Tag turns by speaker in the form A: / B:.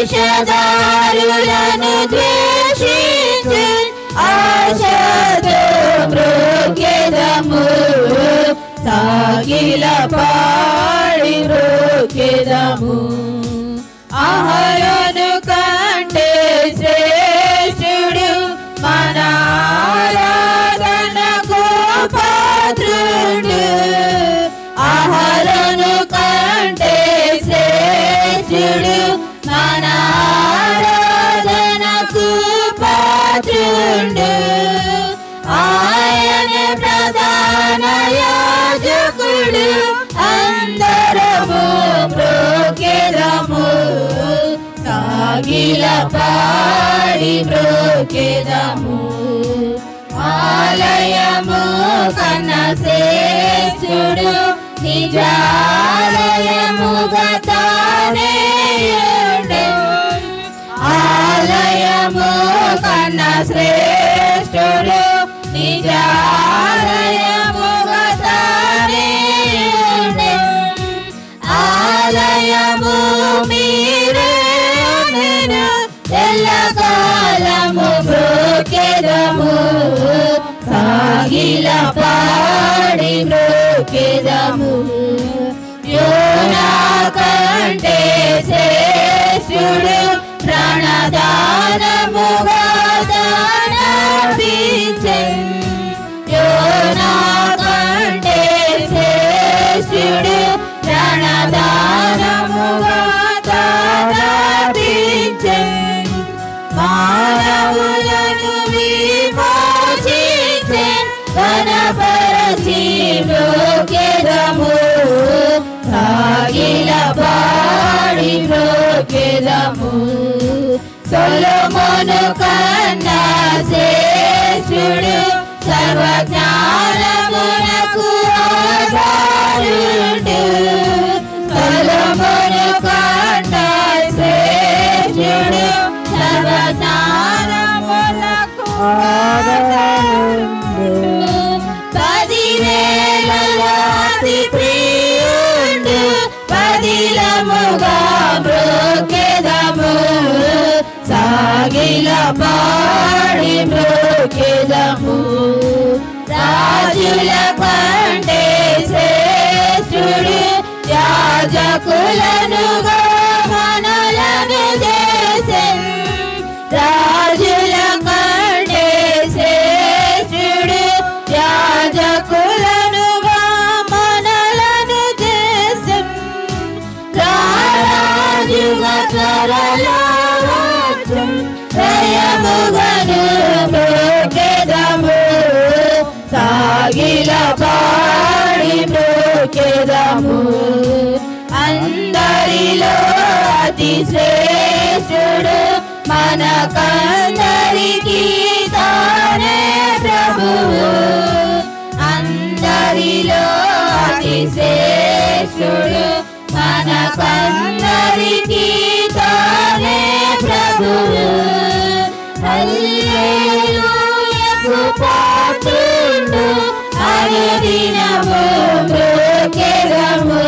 A: వేషధారులను ద్వేషించు ఆశతో మ్రోకెదము సాగిల పాడి మ్రోకెదము అహరోను కంటే శ్రేష్ఠుడు మన ఆరాధనకు పాత్రుడు అహరోను కంటే శ్రేష్ఠుడు మన ఆరాధనకు పాత్రుడు ఆయన ప్రధాన యాజకుడు అందరము మ్రోకెదము సాగిల పాడి మ్రోకెదము ఆలయము కన్న శ్రేష్ఠుడు నిజాలయముగా తానే ఆలయము కన్న శ్రేష్ఠుడు నిజాలయముగా తానే ఆలయము మీరే ఎల్లకాలము మ్రోకెదము సాగిల పాడి మ్రోకెదము యోనా కంటే శ్రేష్ఠుడు ప్రాణదానముగా దానర్పించెను యోనా కంటే శ్రేష్ఠుడు ప్రాణదానముగా దానర్పించెను మానవులను విమోచించెను ఘనపరచి మ్రోకెదము సాగిల పాడి మ్రోకెదము సొలొమోను కన్నా శ్రేష్ఠుడు సర్వజ్ఞానమునకు ఆధారుడు సొలొమోను కన్నా శ్రేష్ఠుడు సర్వజ్ఞానమునకు ఆధారుడు 10,000 అతి ప్రియుడు పదిలముగా మ్రోకెదము సాగిల పాడి మ్రోకెదము రాజుల కంటే శ్రేష్ఠుడు యాజకులనుగా మనలను చేసెను రాజుల కంటే శ్రేష్ఠుడు యాజకులనుగా మనలను చేసెను రాజుగా త్వరలో జయముగను మ్రోకెదము సాగిల పాడి మ్రోకెదము అందరిలో అతి శ్రేష్ఠుడు మనకందరికీ తానే ప్రభువు అందరిలో అతి శ్రేష్ఠుడు మనకందరికీ తానే ప్రభువు హల్లెలూయాకు పాత్రుడు అనుదినము మ్రోకెదము